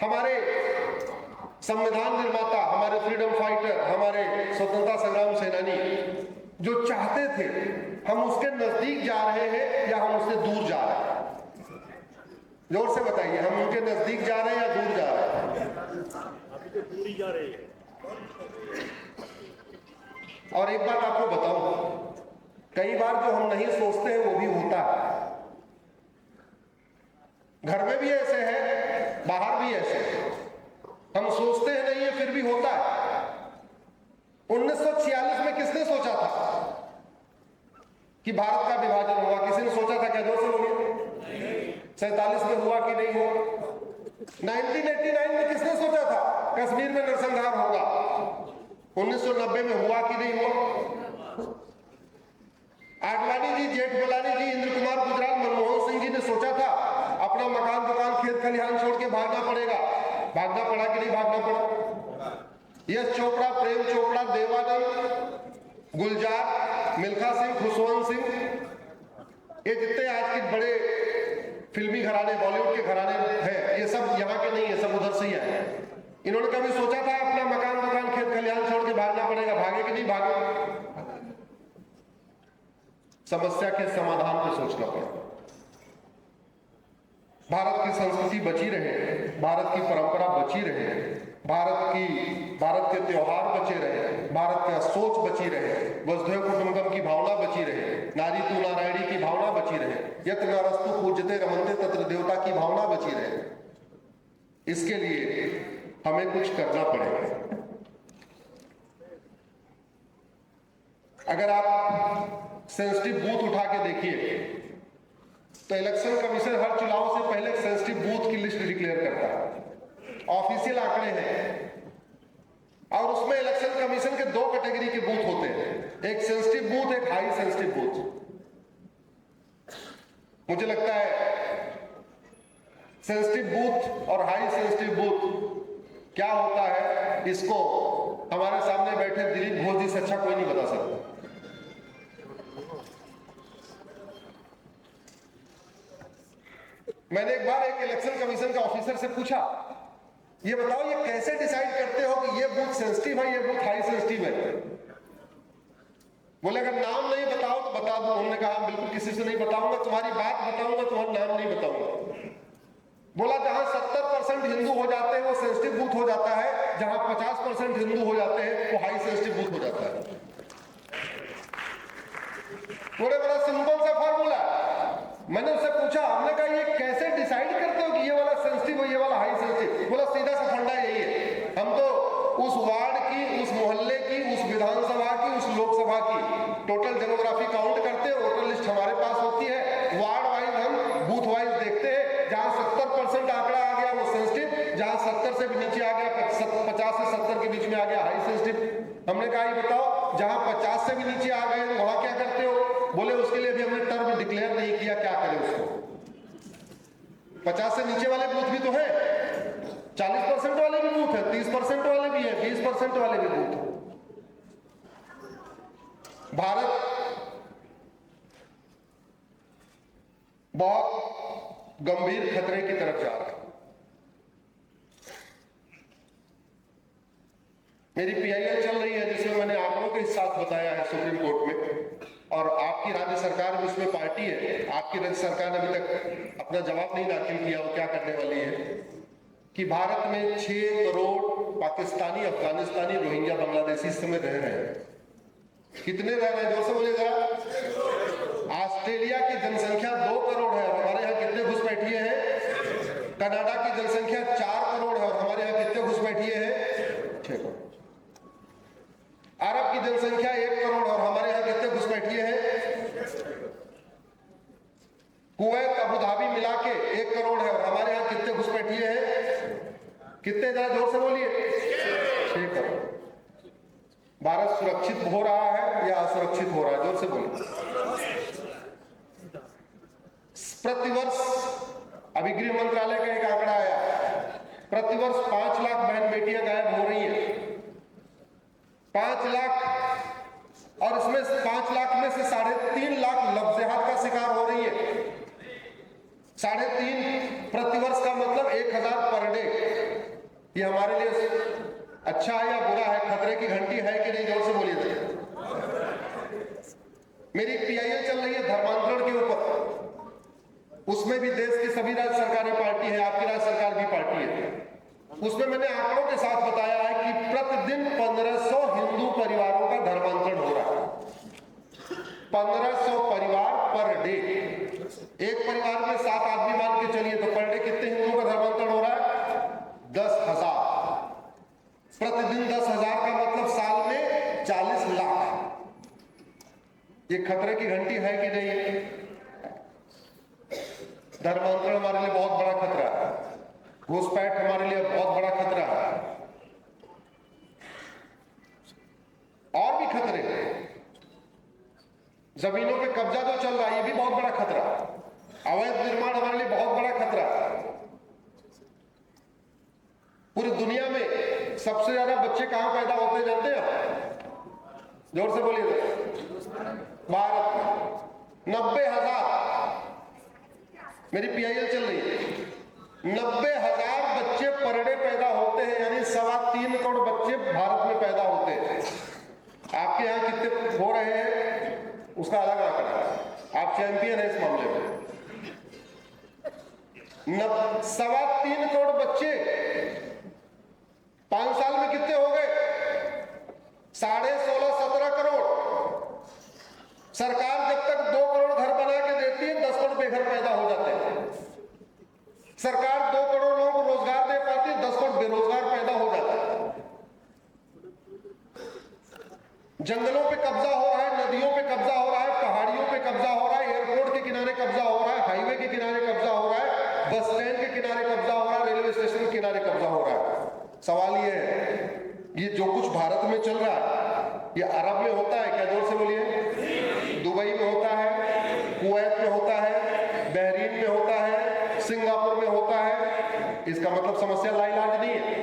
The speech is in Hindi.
हमारे संविधान निर्माता, हमारे फ्रीडम फाइटर, हमारे स्वतंत्रता संग्राम सेनानी जो चाहते थे, हम उसके नजदीक जा रहे हैं या हम उससे दूर जा रहे हैं? जोर से बताइए, हम उनके नजदीक जा रहे हैं या दूर जा रहे हैं? अभी तो दूर ही जा रहे हैं। और एक बात आपको बताऊं, कई बार जो हम नहीं सोचते हैं वो भी होता है। घर में भी ऐसे है, बाहर भी ऐसे है। हम सोचते हैं नहीं है, फिर भी होता है। 1946 में किसने सोचा था कि भारत का विभाजन होगा? किसी ने सोचा था क्या? जोर से बोलिए। 47 में हुआ कि नहीं हुआ? 1989 में किसने सोचा था कश्मीर में नरसंहार होगा? 1990 में हुआ कि नहीं हुआ? आडवाणी जी, जेठमलानी जी, इंद्र कुमार गुजराल, मनमोहन सिंह जी ने सोचा था अपना मकान दुकान खेत खलिहान छोड़ के भागना पड़ेगा? भागना पड़ा कि नहीं भागना पड़ा? यश चोपड़ा, प्रेम चोपड़ा, देवानंद, गुलजार, मिल्खा सिंह, खुशवंत सिंह, ये जितने आज के बड़े फिल्मी घराने, बॉलीवुड के घराने हैं, ये सब यहाँ के नहीं है, सब उधर से ही आए। इन्होंने कभी सोचा था अपना मकान दुकान खेत खलिहान छोड़ के भागना पड़ेगा? भागे कि नहीं भागे? समस्या के समाधान पे सोचना पड़ा। भारत की संस्कृति बची रहे, भारत की परंपरा बची रहे, भारत के त्योहार बचे रहे, भारत का सोच बची रहे, वसुधैव कुटुंबकम की भावना बची रहे, नारी तू नारायणी की भावना बची रहे, यत्र नरस्तु पूज्यते रमन्ते तत्र देवता की भावना बची रहे। इसके लिए हमें कुछ करना पड़ेगा। अगर आप सेंसिटिव बूथ उठा के देखिए तो इलेक्शन कमीशन हर चुनाव से पहले सेंसिटिव बूथ की लिस्ट डिक्लेयर करता है। ऑफिशियल आंकड़े हैं और उसमें इलेक्शन कमीशन के 2 कैटेगरी के बूथ होते हैं, एक सेंसिटिव बूथ, एक हाई सेंसिटिव बूथ। मुझे लगता है सेंसिटिव बूथ और हाई सेंसिटिव बूथ क्या होता है, इसको हमारे सामने बैठे दिलीप घोष जी से अच्छा कोई नहीं बता सकता। मैंने एक बार एक इलेक्शन कमीशन का ऑफिसर से पूछा, ये बताओ ये कैसे डिसाइड करते हो कि ये बूथ सेंसिटिव है, ये बूथ हाई सेंसिटिव है? बोले अगर नाम नहीं बताओ तो बता दो। उन्होंने कहा बिल्कुल किसी से नहीं बताऊंगा, तुम्हारी बात बताऊंगा, तुम्हारा नाम नहीं बताऊंगा। बोला जहां 70% हिंदू हो जाते हैं वो सेंसिटिव बूथ हो जाता है, जहां 50% हिंदू हो जाते हैं वो हाई सेंसिटिव बूथ हो जाता है। बोले बड़ा सिंपल सा फॉर्मूला। मैंने उससे पूछा, हमने कहा ये कैसे डिसाइड करते हो कि ये वाला सेंसिटिव हो, ये वाला हाई सेंसिटिव? बोला सीधा सा फंडा यही है, हम तो उस वार्ड की, उस मोहल्ले की, उस विधानसभा की, उस लोकसभा की टोटल डेमोग्राफी काउंट करते हैं, वोटर लिस्ट हमारे पास होती है, वार्ड वाइज हम बूथ वाइज देखते हैं, जहां 70% आंकड़ा आ गया वो सेंसिटिव, जहां 70 से भी नीचे आ गया, 50 से 70 के बीच में आ गया हाई सेंसिटिव। हमने कहा ये बताओ जहां 50 से भी नीचे आ गए वहां क्या करते हो? बोले उसके लिए अभी हमने टर्म डिक्लेयर नहीं किया, क्या करें उसको। 50 से नीचे वाले बूथ भी तो है, 40% वाले भी बूथ है, 30% वाले भी है, 20% वाले भी बूथ है। भारत बहुत गंभीर खतरे की तरफ जा रहा है। मेरी पीआईएल चल रही है जिसमें मैंने आंकड़ों के साथ बताया है सुप्रीम कोर्ट में, और आपकी राज्य सरकार भी उसमें पार्टी है। आपकी राज्य सरकार ने अभी तक अपना जवाब नहीं दाखिल किया वो क्या करने वाली है, कि भारत में 6 करोड़ पाकिस्तानी, अफगानिस्तानी, रोहिंग्या, बांग्लादेशी इस समय रह रहे हैं। कितने रह रहे हैं? जोर से बोलिएगा। ऑस्ट्रेलिया की जनसंख्या 2 करोड़ है और हमारे यहाँ कितने घुसपैठिए हैं? कनाडा की जनसंख्या 4 करोड़ है और हमारे यहाँ कितने घुसपैठिए हैं? 6 करोड़। अरब की जनसंख्या 1 करोड़ और हमारे यहाँ कितने घुसपैठिए हैं? कुवैत, अबू धाबी मिला के 1 करोड़ है और हमारे यहाँ कितने घुसपैठिए हैं? कितने? जरा जोर से बोलिए। 6 करोड़। भारत सुरक्षित हो रहा है या असुरक्षित हो रहा है? जोर से बोलिए। प्रतिवर्ष अभी गृह मंत्रालय का एक आंकड़ा आया, प्रतिवर्ष 5 लाख बहन बेटियां गायब हो रही हैं। 5 लाख, और इसमें 5 लाख में से 3.5 लाख लफ्ज़-ए-हाथ का शिकार हो रही है। 3.5 प्रतिवर्ष का मतलब 1000 पर डे। ये हमारे लिए अच्छा है या बुरा है? खतरे की घंटी है कि नहीं? जोर से बोलिए। मेरी पीआईएल चल रही है धर्मांतरण के ऊपर, उसमें भी देश की सभी राज्य सरकारें पार्टी है, आपकी राज्य सरकार भी पार्टी है। उसमें मैंने आंकड़ों के साथ बताया है कि प्रतिदिन 1500 हिंदू परिवारों का धर्मांतरण हो रहा है। 1500 परिवार पर डे। एक परिवार में 7 आदमी मान के चलिए तो पर डे कितने हिंदुओं का धर्मांतरण हो रहा है? 10,000। प्रतिदिन 10,000 का मतलब साल में 40 लाख। ये खतरे की घंटी है कि नहीं? धर्मांतरण हमारे लिए बहुत बड़ा खतरा है, घुसपैठ हमारे लिए बहुत बड़ा खतरा है। और भी खतरे, जमीनों पे कब्जा जो चल रहा है ये भी बहुत बड़ा खतरा, अवैध निर्माण हमारे लिए बहुत बड़ा खतरा। पूरी दुनिया में सबसे ज्यादा बच्चे कहां पैदा होते जानते हैं? जोर से बोलिए। भारत में 90,000। मेरी पीआईएल चल रही है। 90,000 बच्चे पर डे पैदा होते हैं, यानी 3.25 करोड़ बच्चे भारत में पैदा होते हैं। आपके यहाँ कितने हो रहे हैं उसका अलग आंकड़ा है, आप चैंपियन हैं इस मामले में। 3.25 करोड़ बच्चे 5 साल में कितने हो गए? 16.5-17 करोड़। सरकार जब तक 2 करोड़ घर बना के देती है, 10 करोड़ बेघर पैदा हो जाते हैं। सरकार 2 करोड़ लोगों को रोजगार दे पाती है, 10 करोड़ बेरोजगार पैदा हो जाता है। जंगलों पे कब्जा हो रहा है, नदियों पे कब्जा हो रहा है, पहाड़ियों पे कब्जा हो रहा है, एयरपोर्ट के किनारे कब्जा हो रहा है, हाईवे के किनारे कब्जा हो रहा है, बस स्टैंड के किनारे कब्जा हो रहा है, रेलवे स्टेशन के किनारे कब्जा हो रहा है। सवाल ये है, ये जो कुछ भारत में चल रहा है ये अरब में होता है क्या? जोर से बोलिए। दुबई में होता है, कुवैत में होता है, बहरीन में होता है, सिंगापुर में होता है। इसका मतलब समस्या लाइलाज नहीं है।